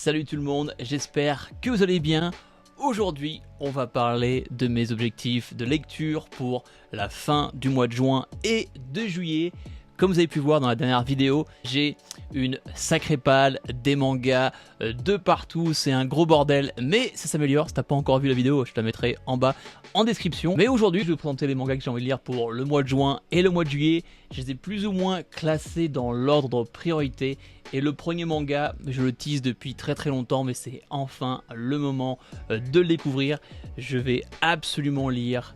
Salut tout le monde, j'espère que vous allez bien. Aujourd'hui, on va parler de mes objectifs de lecture pour la fin du mois de juin et de juillet. Comme vous avez pu voir dans la dernière vidéo, j'ai une sacrée palle, des mangas de partout, c'est un gros bordel, mais ça s'améliore. Si t'as pas encore vu la vidéo, je te la mettrai en bas en description. Mais aujourd'hui, je vais vous présenter les mangas que j'ai envie de lire pour le mois de juin et le mois de juillet. Je les ai plus ou moins classés dans l'ordre priorité. Et le premier manga, je le tease depuis très longtemps, mais c'est enfin le moment de le découvrir. Je vais absolument lire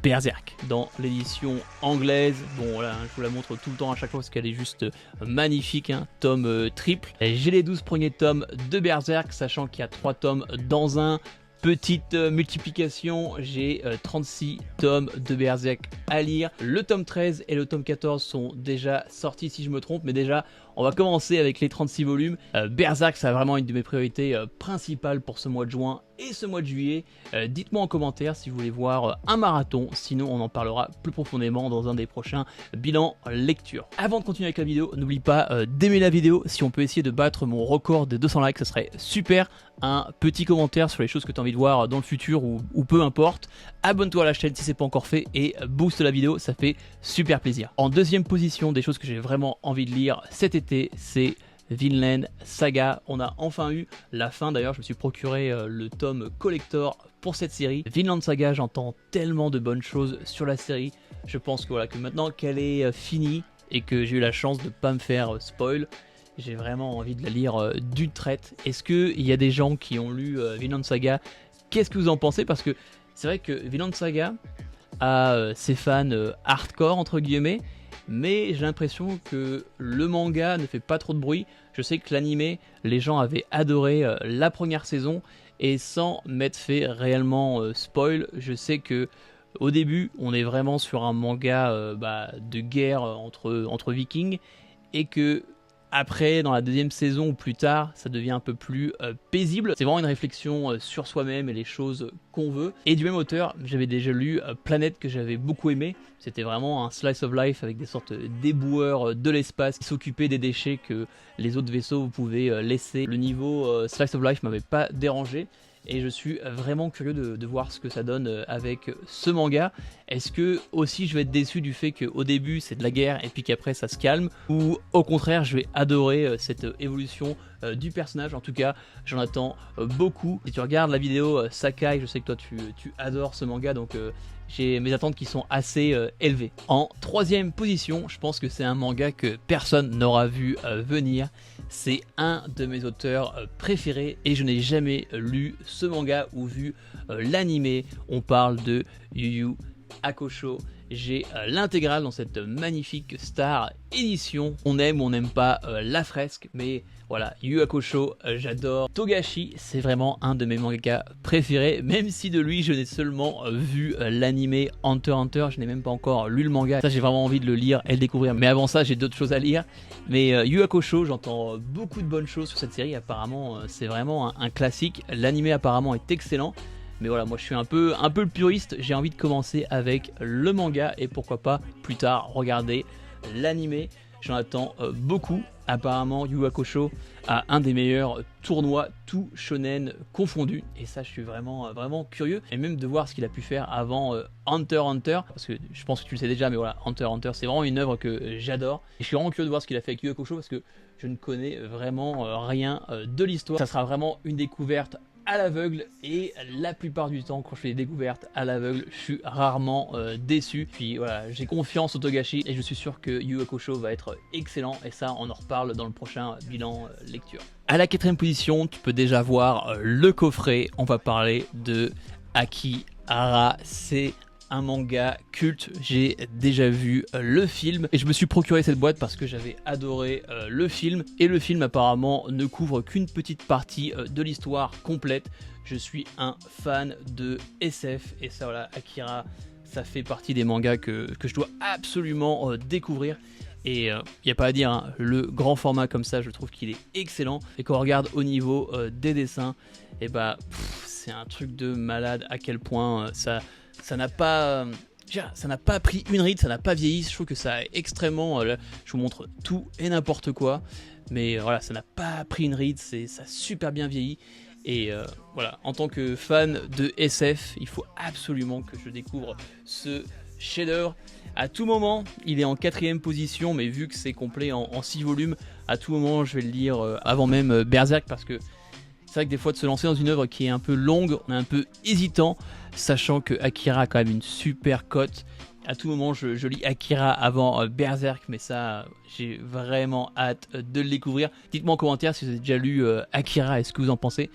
Berserk dans l'édition anglaise. Bon voilà, je vous la montre tout le temps à chaque fois parce qu'elle est juste magnifique, hein, tome triple. J'ai les 12 premiers tomes de Berserk, sachant qu'il y a 3 tomes dans un. Petite multiplication, j'ai 36 tomes de Berserk à lire. Le tome 13 et le tome 14 sont déjà sortis si je me trompe, mais déjà on va commencer avec les 36 volumes. Berserk, c'est vraiment une de mes priorités principales pour ce mois de juin et ce mois de juillet. Dites-moi en commentaire si vous voulez voir un marathon, sinon on en parlera plus profondément dans un des prochains bilans lecture. Avant de continuer avec la vidéo, n'oublie pas d'aimer la vidéo. Si on peut essayer de battre mon record de 200 likes, ça serait super. Un petit commentaire sur les choses que tu as envie de voir dans le futur ou peu importe. Abonne-toi à la chaîne si c'est pas encore fait et booste la vidéo, ça fait super plaisir. En deuxième position, des choses que j'ai vraiment envie de lire cet été, c'est Vinland Saga. On a enfin eu la fin, d'ailleurs je me suis procuré le tome collector pour cette série. Vinland Saga, j'entends tellement de bonnes choses sur la série. Je pense que, voilà, que maintenant qu'elle est finie et que j'ai eu la chance de ne pas me faire spoil, j'ai vraiment envie de la lire d'une traite. Est-ce qu'il y a des gens qui ont lu Vinland Saga? Qu'est-ce que vous en pensez? Parce que c'est vrai que Vinland Saga a ses fans hardcore entre guillemets, mais j'ai l'impression que le manga ne fait pas trop de bruit. Je sais que l'animé, les gens avaient adoré la première saison, et sans m'être fait réellement spoil, je sais que au début on est vraiment sur un manga de guerre entre vikings, et que après, dans la deuxième saison ou plus tard, ça devient un peu plus paisible. C'est vraiment une réflexion sur soi-même et les choses qu'on veut. Et du même auteur, j'avais déjà lu Planète, que j'avais beaucoup aimé. C'était vraiment un slice of life avec des sortes d'éboueurs de l'espace qui s'occupaient des déchets que les autres vaisseaux pouvaient laisser. Le niveau slice of life m'avait pas dérangé. Et je suis vraiment curieux de voir ce que ça donne avec ce manga. Est-ce que aussi je vais être déçu du fait qu'au début c'est de la guerre et puis qu'après ça se calme, ou au contraire je vais adorer cette évolution du personnage? En tout cas j'en attends beaucoup. Si tu regardes la vidéo Sakai, je sais que toi tu adores ce manga, donc j'ai mes attentes qui sont assez élevées. En troisième position, je pense que c'est un manga que personne n'aura vu venir. C'est un de mes auteurs préférés et je n'ai jamais lu ce manga ou vu l'animé. On parle de Yu Yu Hakusho. J'ai l'intégrale dans cette magnifique Star édition. On aime ou on n'aime pas la fresque, mais voilà, Yu Yu Hakusho, j'adore. Togashi, c'est vraiment un de mes mangas préférés, même si de lui je n'ai seulement vu l'animé Hunter x Hunter, je n'ai même pas encore lu le manga. Ça, j'ai vraiment envie de le lire et le découvrir, mais avant ça j'ai d'autres choses à lire. Mais Yu Yu Hakusho, j'entends beaucoup de bonnes choses sur cette série. Apparemment c'est vraiment un classique. L'animé apparemment est excellent. Mais voilà, moi je suis un peu le puriste, j'ai envie de commencer avec le manga et pourquoi pas plus tard regarder l'animé. J'en attends beaucoup. Apparemment Yu Yu Hakusho a un des meilleurs tournois tout shonen confondu, et ça je suis vraiment curieux, et même de voir ce qu'il a pu faire avant Hunter x Hunter, parce que je pense que tu le sais déjà, mais voilà, Hunter x Hunter c'est vraiment une œuvre que j'adore, et je suis vraiment curieux de voir ce qu'il a fait avec Yu Yu Hakusho parce que je ne connais vraiment rien de l'histoire. Ça sera vraiment une découverte à l'aveugle, et la plupart du temps quand je fais des découvertes à l'aveugle je suis rarement déçu. Puis voilà, j'ai confiance au Togashi et je suis sûr que Yu Yu Hakusho va être excellent, et ça on en reparle dans le prochain bilan lecture. À la quatrième position, tu peux déjà voir le coffret. On va parler de Akihara. C'est un manga culte, j'ai déjà vu le film et je me suis procuré cette boîte parce que j'avais adoré le film, et le film apparemment ne couvre qu'une petite partie de l'histoire complète. Je suis un fan de SF et ça, voilà, Akira, ça fait partie des mangas que je dois absolument découvrir. Et il n'y a pas à dire, hein, le grand format comme ça, je trouve qu'il est excellent. Et quand on regarde au niveau des dessins, et c'est un truc de malade à quel point ça n'a pas pris une ride, ça n'a pas vieilli. Je trouve que ça est extrêmement... je vous montre tout et n'importe quoi. mais voilà, ça n'a pas pris une ride, ça a super bien vieilli. Et voilà, en tant que fan de SF, il faut absolument que je découvre ce chef-d'œuvre. À tout moment, il est en 4ème position, mais vu que c'est complet en 6 volumes, à tout moment je vais le lire avant même Berserk, parce que c'est vrai que des fois de se lancer dans une œuvre qui est un peu longue, on est un peu hésitant, sachant que Akira a quand même une super cote. À tout moment je lis Akira avant Berserk, mais ça j'ai vraiment hâte de le découvrir. Dites-moi en commentaire si vous avez déjà lu Akira et ce que vous en pensez,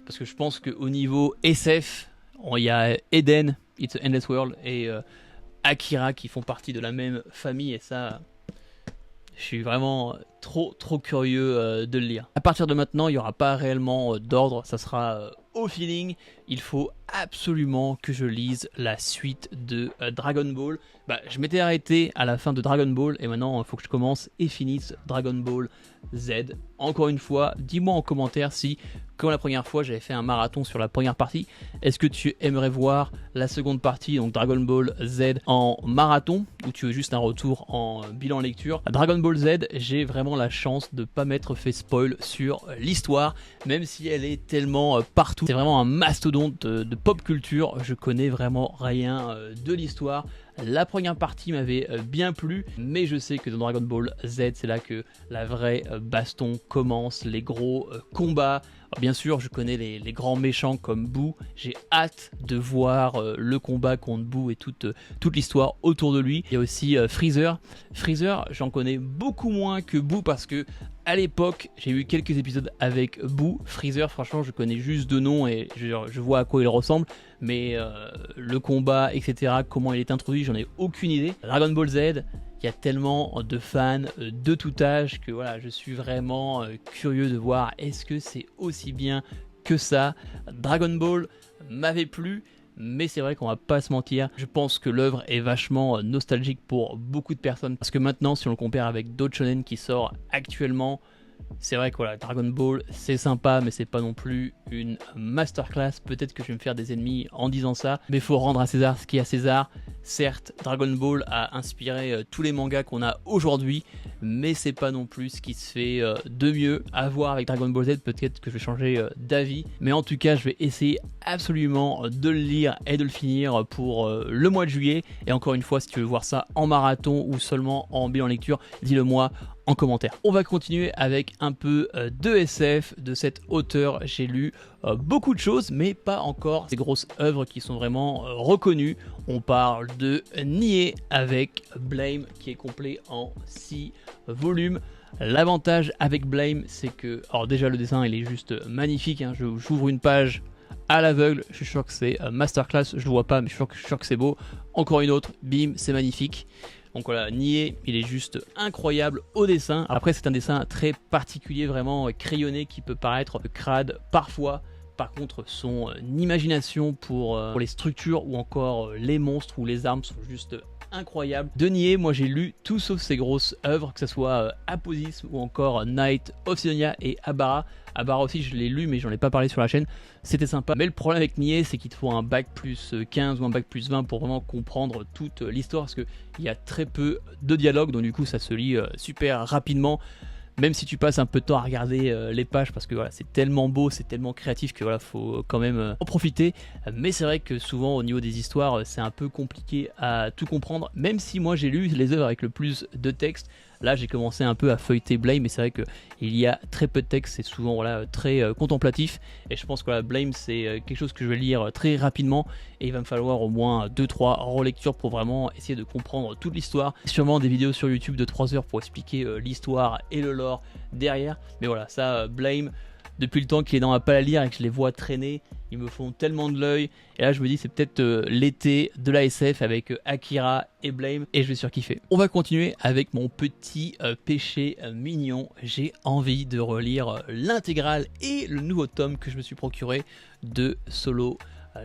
parce que je pense qu'au niveau SF, il y a Eden, It's a Endless World, et Akira qui font partie de la même famille, et ça, je suis vraiment trop curieux de le lire. À partir de maintenant, il n'y aura pas réellement d'ordre, ça sera au feeling. Il faut absolument que je lise la suite de Dragon Ball. Je m'étais arrêté à la fin de Dragon Ball, et maintenant il faut que je commence et finisse Dragon Ball Z. Encore une fois, dis-moi en commentaire si, comme la première fois, j'avais fait un marathon sur la première partie, est-ce que tu aimerais voir la seconde partie, donc Dragon Ball Z, en marathon, ou tu veux juste un retour en bilan lecture? À Dragon Ball Z, j'ai vraiment la chance de ne pas m'être fait spoil sur l'histoire, même si elle est tellement partout. C'est vraiment un mastodonte de pop culture, je connais vraiment rien de l'histoire. La première partie m'avait bien plu, mais je sais que dans Dragon Ball Z, c'est là que la vraie baston commence, les gros combats. Alors bien sûr, je connais les grands méchants comme Boo, j'ai hâte de voir le combat contre Boo et toute l'histoire autour de lui. Il y a aussi Freezer. Freezer, j'en connais beaucoup moins que Boo parce que à l'époque, j'ai eu quelques épisodes avec Boo. Freezer, franchement, je connais juste de nom et je vois à quoi il ressemble, mais le combat, etc., comment il est introduit, j'en ai aucune idée. Dragon Ball Z, il y a tellement de fans de tout âge que voilà, je suis vraiment curieux de voir est-ce que c'est aussi bien que ça. Dragon Ball m'avait plu, mais c'est vrai qu'on va pas se mentir, je pense que l'œuvre est vachement nostalgique pour beaucoup de personnes, parce que maintenant, si on le compare avec d'autres shonen qui sortent actuellement, c'est vrai que voilà, Dragon Ball c'est sympa, mais c'est pas non plus une masterclass. Peut-être que je vais me faire des ennemis en disant ça, mais il faut rendre à César ce qui est à César. Certes, Dragon Ball a inspiré tous les mangas qu'on a aujourd'hui, mais c'est pas non plus ce qui se fait de mieux. À voir avec Dragon Ball Z, peut-être que je vais changer d'avis, mais en tout cas je vais essayer absolument de le lire et de le finir pour le mois de juillet. Et encore une fois, si tu veux voir ça en marathon ou seulement en bilan lecture, dis-le moi en commentaire. On va continuer avec un peu de SF de cet auteur. J'ai lu beaucoup de choses, mais pas encore ces grosses œuvres qui sont vraiment reconnues. On parle de Nier avec Blame qui est complet en 6 volumes. L'avantage avec Blame, c'est que, alors déjà le dessin il est juste magnifique, hein. J'ouvre une page à l'aveugle, je suis sûr que c'est masterclass, je le vois pas mais je suis sûr que c'est beau. Encore une autre, bim, c'est magnifique. Donc voilà, Nier, il est juste incroyable au dessin. Après, c'est un dessin très particulier, vraiment crayonné, qui peut paraître crade parfois. Par contre, son imagination pour les structures ou encore les monstres ou les armes sont juste incroyables. De Nier, moi j'ai lu tout sauf ses grosses œuvres, que ce soit Aposis ou encore Night of Sidonia et Abara. Abara aussi, je l'ai lu, mais j'en ai pas parlé sur la chaîne. C'était sympa. Mais le problème avec Nier, c'est qu'il te faut un bac plus 15 ou un bac plus 20 pour vraiment comprendre toute l'histoire, parce qu'il y a très peu de dialogue, donc du coup ça se lit super rapidement. Même si tu passes un peu de temps à regarder les pages, parce que voilà, c'est tellement beau, c'est tellement créatif que voilà, faut quand même en profiter. Mais c'est vrai que souvent au niveau des histoires, c'est un peu compliqué à tout comprendre. Même si moi j'ai lu les œuvres avec le plus de texte, là j'ai commencé un peu à feuilleter Blame, mais c'est vrai qu'il y a très peu de texte, c'est souvent voilà, très contemplatif. Et je pense que voilà, Blame c'est quelque chose que je vais lire très rapidement, et il va me falloir au moins 2-3 relectures pour vraiment essayer de comprendre toute l'histoire. Sûrement des vidéos sur YouTube de 3 heures pour expliquer l'histoire et le lore derrière. Mais voilà, ça Blame, depuis le temps qu'il est dans ma palle à lire et que je les vois traîner, ils me font tellement de l'œil. Et là je me dis c'est peut-être l'été de la SF avec Akira et Blame, et je vais surkiffer. On va continuer avec mon petit péché mignon. J'ai envie de relire l'intégrale et le nouveau tome que je me suis procuré de Solo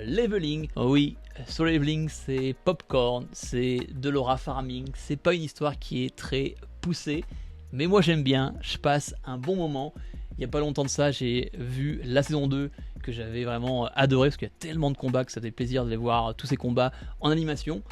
Leveling. Oui, Solo Leveling c'est popcorn, c'est de l'aura farming, c'est pas une histoire qui est très poussée, mais moi j'aime bien, je passe un bon moment. Il n'y a pas longtemps de ça, j'ai vu la saison 2 que j'avais vraiment adoré, parce qu'il y a tellement de combats que ça fait plaisir de les voir, tous ces combats en animation.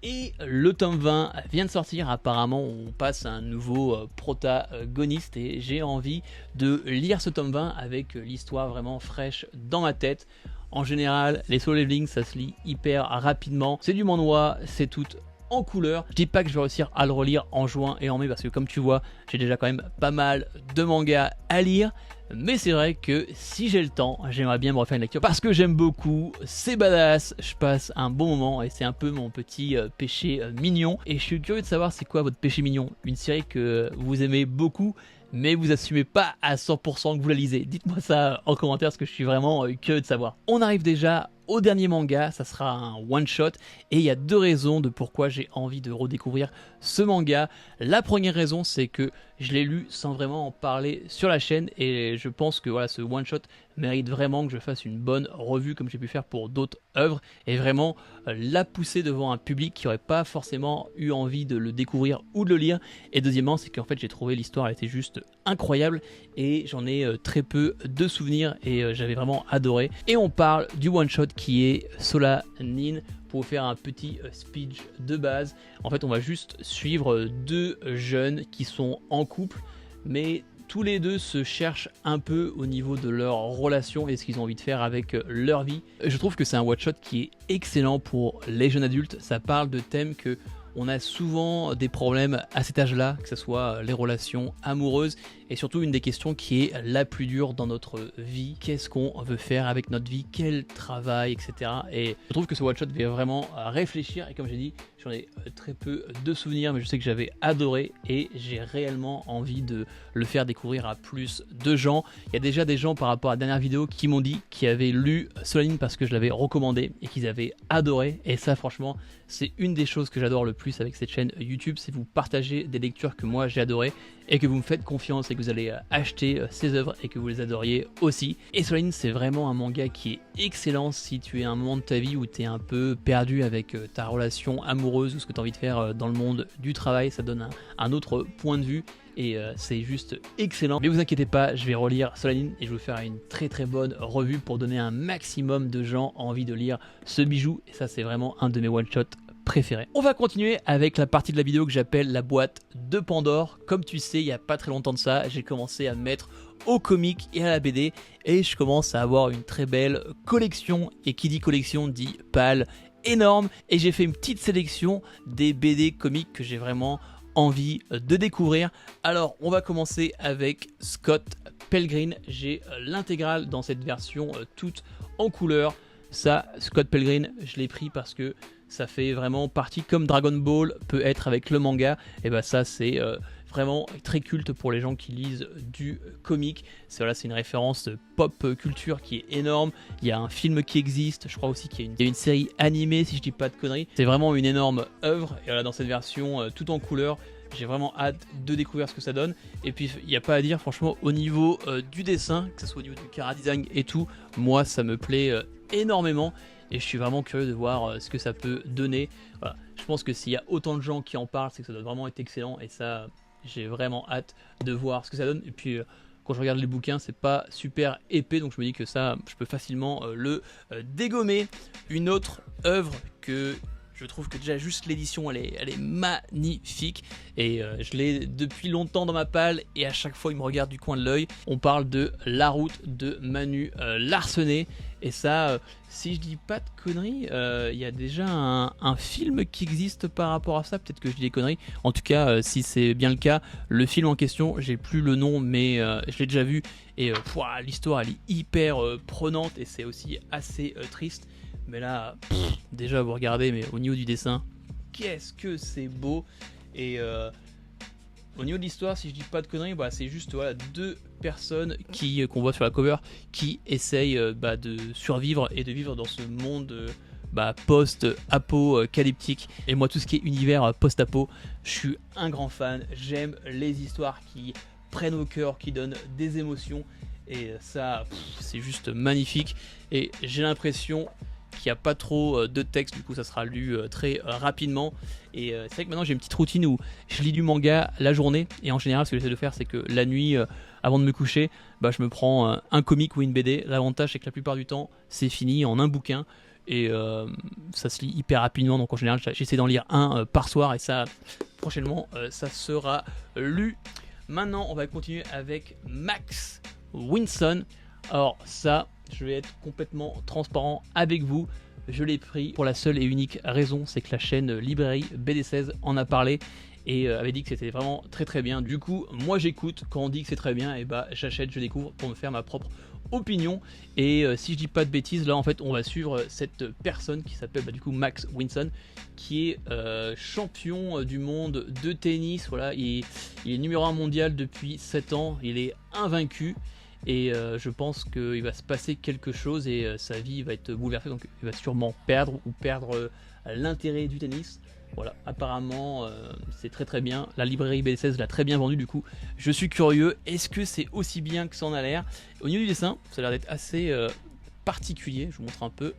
Et le tome 20 vient de sortir, apparemment on passe à un nouveau protagoniste et j'ai envie de lire ce tome 20 avec l'histoire vraiment fraîche dans ma tête. En général, les solo leveling ça se lit hyper rapidement, c'est du manhwa, c'est tout en couleur. Je dis pas que je vais réussir à le relire en juin et en mai parce que comme tu vois, j'ai déjà quand même pas mal de mangas à lire. Mais c'est vrai que si j'ai le temps, j'aimerais bien me refaire une lecture parce que j'aime beaucoup, c'est badass, je passe un bon moment et c'est un peu mon petit péché mignon. Et je suis curieux de savoir c'est quoi votre péché mignon, une série que vous aimez beaucoup mais vous assumez pas à 100% que vous la lisez. Dites-moi ça en commentaire parce que je suis vraiment curieux de savoir. On arrive déjà au dernier manga, ça sera un one shot et il y a deux raisons de pourquoi j'ai envie de redécouvrir ce manga. La première raison c'est que je l'ai lu sans vraiment en parler sur la chaîne et je pense que voilà, ce one shot mérite vraiment que je fasse une bonne revue comme j'ai pu faire pour d'autres œuvres et vraiment la pousser devant un public qui n'aurait pas forcément eu envie de le découvrir ou de le lire. Et deuxièmement c'est qu'en fait j'ai trouvé l'histoire, elle était juste incroyable et j'en ai très peu de souvenirs et j'avais vraiment adoré. Et on parle du one shot qui est Solanin. Pour vous faire un petit speech de base, en fait on va juste suivre deux jeunes qui sont en couple mais tous les deux se cherchent un peu au niveau de leur relation et ce qu'ils ont envie de faire avec leur vie. Je trouve que c'est un one shot qui est excellent pour les jeunes adultes. Ça parle de thèmes que on a souvent des problèmes à cet âge-là, que ce soit les relations amoureuses et surtout une des questions qui est la plus dure dans notre vie. Qu'est-ce qu'on veut faire avec notre vie, quel travail, etc. Et je trouve que ce one-shot fait vraiment réfléchir et comme j'ai dit, j'en ai très peu de souvenirs mais je sais que j'avais adoré et j'ai réellement envie de le faire découvrir à plus de gens. Il y a déjà des gens par rapport à la dernière vidéo qui m'ont dit qu'ils avaient lu Solanin parce que je l'avais recommandé et qu'ils avaient adoré et ça franchement c'est une des choses que j'adore le plus avec cette chaîne YouTube, c'est vous partager des lectures que moi j'ai adoré et que vous me faites confiance et que vous allez acheter ces œuvres et que vous les adoriez aussi. Et Solanin c'est vraiment un manga qui est excellent si tu es à un moment de ta vie où tu es un peu perdu avec ta relation amoureuse ou ce que tu as envie de faire dans le monde du travail, ça donne un autre point de vue et c'est juste excellent. Mais vous inquiétez pas, je vais relire Solanin et je vais vous faire une très bonne revue pour donner un maximum de gens envie de lire ce bijou et ça c'est vraiment un de mes one shots préférés. On va continuer avec la partie de la vidéo que j'appelle la boîte de Pandore. Comme tu sais, il n'y a pas très longtemps de ça, j'ai commencé à me mettre au comic et à la BD et je commence à avoir une très belle collection et qui dit collection dit pal énorme et j'ai fait une petite sélection des BD comics que j'ai vraiment envie de découvrir. Alors on va commencer avec Scott Pilgrim, j'ai l'intégrale dans cette version toute en couleur. Ça, Scott Pilgrim, je l'ai pris parce que ça fait vraiment partie comme Dragon Ball peut être avec le manga, et bah ça c'est vraiment très culte pour les gens qui lisent du comic. C'est voilà, c'est une référence pop culture qui est énorme. Il y a un film qui existe, je crois aussi qu'il y a une série animée si je dis pas de conneries. C'est vraiment une énorme œuvre et voilà, dans cette version tout en couleur. J'ai vraiment hâte de découvrir ce que ça donne. Et puis il n'y a pas à dire, franchement au niveau du dessin, que ce soit au niveau du chara-design et tout, moi ça me plaît énormément. Et je suis vraiment curieux de voir ce que ça peut donner. Voilà. Je pense que s'il y a autant de gens qui en parlent, c'est que ça doit vraiment être excellent. Et ça, j'ai vraiment hâte de voir ce que ça donne. Et puis quand je regarde les bouquins, c'est pas super épais. Donc je me dis que ça, je peux facilement le dégommer. Une autre œuvre que je trouve que déjà juste l'édition elle est magnifique et je l'ai depuis longtemps dans ma palle et à chaque fois il me regarde du coin de l'œil. On parle de La Route de Manu Larsenet et ça si je dis pas de conneries il y a déjà un film qui existe par rapport à ça, peut-être que je dis des conneries. En tout cas si c'est bien le cas, le film en question j'ai plus le nom mais je l'ai déjà vu et l'histoire elle est hyper prenante et c'est aussi assez triste. Mais là, déjà vous regardez, mais au niveau du dessin, qu'est-ce que c'est beau. Et au niveau de l'histoire, si je dis pas de conneries, bah, c'est juste voilà, deux personnes qu'on voit sur la cover qui essayent de survivre et de vivre dans ce monde post-apocalyptique. Et moi, tout ce qui est univers post-apo, je suis un grand fan. J'aime les histoires qui prennent au cœur, qui donnent des émotions. Et ça, c'est juste magnifique. Et j'ai l'impression qu'il n'y a pas trop de texte, du coup ça sera lu très rapidement. Et c'est vrai que maintenant j'ai une petite routine où je lis du manga la journée. Et en général ce que j'essaie de faire c'est que la nuit avant de me coucher, je me prends un comic ou une BD. L'avantage c'est que la plupart du temps c'est fini en un bouquin. et ça se lit hyper rapidement, donc en général j'essaie d'en lire un par soir et ça prochainement ça sera lu. Maintenant on va continuer avec Max Winson. Alors ça, je vais être complètement transparent avec vous, je l'ai pris pour la seule et unique raison, c'est que la chaîne librairie BD16 en a parlé et avait dit que c'était vraiment très très bien. Du coup moi j'écoute, quand on dit que c'est très bien, et bah j'achète, je découvre pour me faire ma propre opinion. Et si je dis pas de bêtises, là en fait on va suivre cette personne qui s'appelle du coup Max Winson, qui est champion du monde de tennis. Voilà, il est numéro 1 mondial depuis 7 ans, il est invaincu. Et je pense qu'il va se passer quelque chose et sa vie va être bouleversée, donc il va sûrement perdre l'intérêt du tennis. Voilà, apparemment c'est très très bien, la librairie BD16 l'a très bien vendu, du coup je suis curieux, est-ce que c'est aussi bien que ça en a l'air? Au niveau du dessin, ça a l'air d'être assez particulier, je vous montre un peu,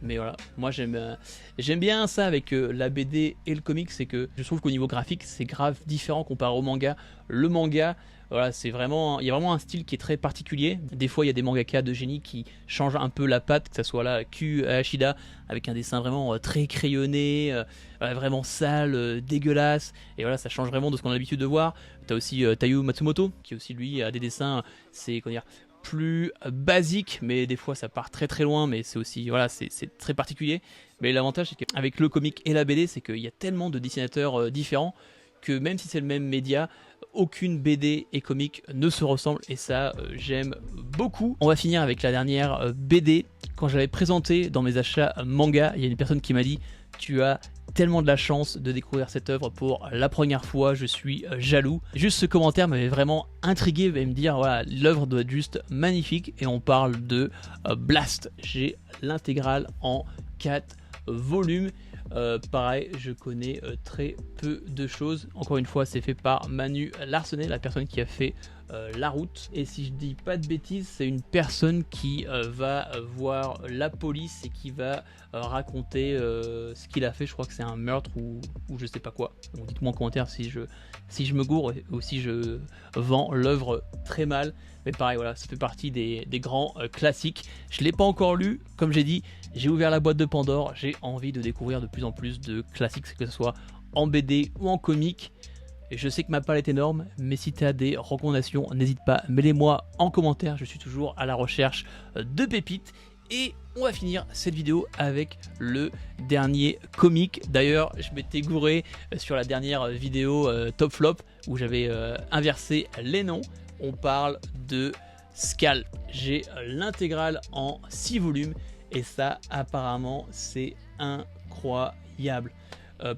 mais voilà, moi j'aime bien ça avec la BD et le comic, c'est que je trouve qu'au niveau graphique c'est grave différent comparé au manga. Le manga, voilà, c'est vraiment, il y a vraiment un style qui est très particulier. Des fois il y a des mangaka de génie qui changent un peu la patte, que ce soit là Q Ashida avec un dessin vraiment très crayonné, vraiment sale, dégueulasse, et voilà, ça change vraiment de ce qu'on a l'habitude de voir. T'as aussi Taiyo Matsumoto qui aussi lui a des dessins, c'est comment dire, plus basique, mais des fois ça part très très loin, mais c'est aussi, voilà, c'est très particulier. Mais l'avantage c'est qu'avec le comic et la BD, c'est qu'il y a tellement de dessinateurs différents que même si c'est le même média, aucune BD et comic ne se ressemble, et ça j'aime beaucoup. On va finir avec la dernière BD. Quand j'avais présenté dans mes achats manga, il y a une personne qui m'a dit: tu as tellement de la chance de découvrir cette œuvre pour la première fois, je suis jaloux. Juste ce commentaire m'avait vraiment intrigué, et me dire voilà, l'œuvre doit être juste magnifique. Et on parle de Blast. J'ai l'intégrale en 4 volumes. Pareil, je connais très peu de choses. Encore une fois, c'est fait par Manu Larsenet, la personne qui a fait La Route. Et si je dis pas de bêtises, c'est une personne qui va voir la police et qui va raconter ce qu'il a fait. Je crois que c'est un meurtre ou je sais pas quoi. Donc dites-moi en commentaire si je me gourre ou si je vends l'œuvre très mal. Mais pareil, voilà, ça fait partie des grands classiques. Je ne l'ai pas encore lu, comme j'ai dit, j'ai ouvert la boîte de Pandore, j'ai envie de découvrir de plus en plus de classiques, que ce soit en BD ou en comic. Et je sais que ma palette est énorme, mais si tu as des recommandations, n'hésite pas, mets-les-moi en commentaire, je suis toujours à la recherche de pépites. Et on va finir cette vidéo avec le dernier comic. D'ailleurs, je m'étais gouré sur la dernière vidéo Top Flop où j'avais inversé les noms. On parle de Scalp. J'ai l'intégrale en 6 volumes et ça apparemment c'est incroyable.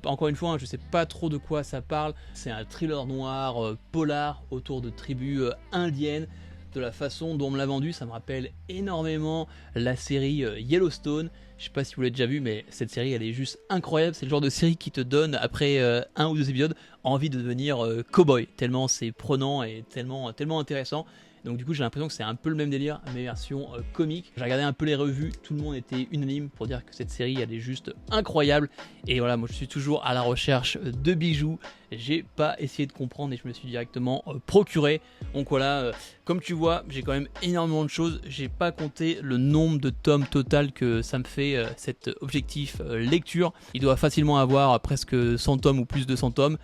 Encore une fois, je sais pas trop de quoi ça parle. C'est un thriller noir polar autour de tribus indiennes. De la façon dont on me l'a vendu, ça me rappelle énormément la série Yellowstone. Je sais pas si vous l'avez déjà vu, mais cette série elle est juste incroyable. C'est le genre de série qui te donne après 1 ou 2 épisodes envie de devenir cowboy, tellement c'est prenant et tellement intéressant. Donc du coup j'ai l'impression que c'est un peu le même délire, mais version comique. J'ai regardé un peu les revues, tout le monde était unanime pour dire que cette série elle est juste incroyable. Et voilà, moi je suis toujours à la recherche de bijoux. J'ai pas essayé de comprendre et je me suis directement procuré. Donc voilà, comme tu vois, j'ai quand même énormément de choses. J'ai pas compté le nombre de tomes total que ça me fait cet objectif lecture. Il doit facilement avoir presque 100 tomes ou plus de 100 tomes.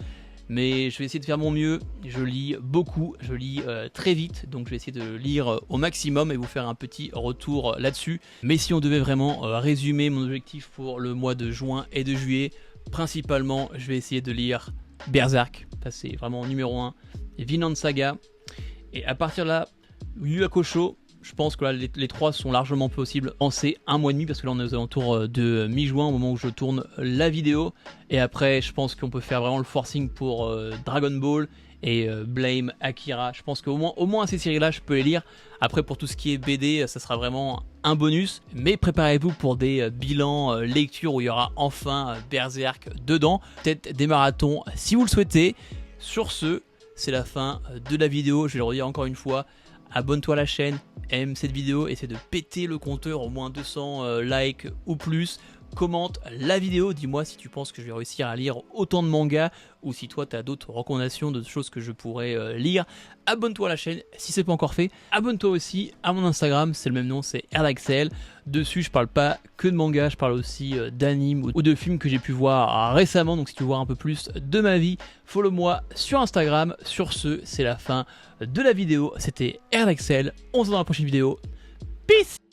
Mais je vais essayer de faire mon mieux, je lis beaucoup, je lis très vite, donc je vais essayer de lire au maximum et vous faire un petit retour là-dessus. Mais si on devait vraiment résumer mon objectif pour le mois de juin et de juillet, principalement je vais essayer de lire Berserk, ça c'est vraiment numéro 1, Vinland Saga, et à partir de là, Yu Hakusho. Je pense que là, les 3 sont largement possibles en ces 1 mois et demi, parce que là on est aux alentours de mi-juin au moment où je tourne la vidéo. Et après je pense qu'on peut faire vraiment le forcing pour Dragon Ball et Blame, Akira. Je pense qu'au moins ces séries là je peux les lire. Après pour tout ce qui est BD, ça sera vraiment un bonus. Mais préparez-vous pour des bilans lecture où il y aura enfin Berserk dedans. Peut-être des marathons si vous le souhaitez. Sur ce, c'est la fin de la vidéo, je vais le redire encore une fois. Abonne-toi à la chaîne, aime cette vidéo, essaie de péter le compteur au moins 200 likes ou plus commente la vidéo, dis-moi si tu penses que je vais réussir à lire autant de mangas ou si toi tu as d'autres recommandations de choses que je pourrais lire. Abonne-toi à la chaîne si c'est pas encore fait. Abonne-toi aussi à mon Instagram, c'est le même nom, c'est RDaxel. Dessus je parle pas que de manga, je parle aussi d'animes ou de films que j'ai pu voir récemment. Donc si tu veux voir un peu plus de ma vie, follow-moi sur Instagram. Sur ce, c'est la fin de la vidéo. C'était RDaxel, on se voit dans la prochaine vidéo. Peace!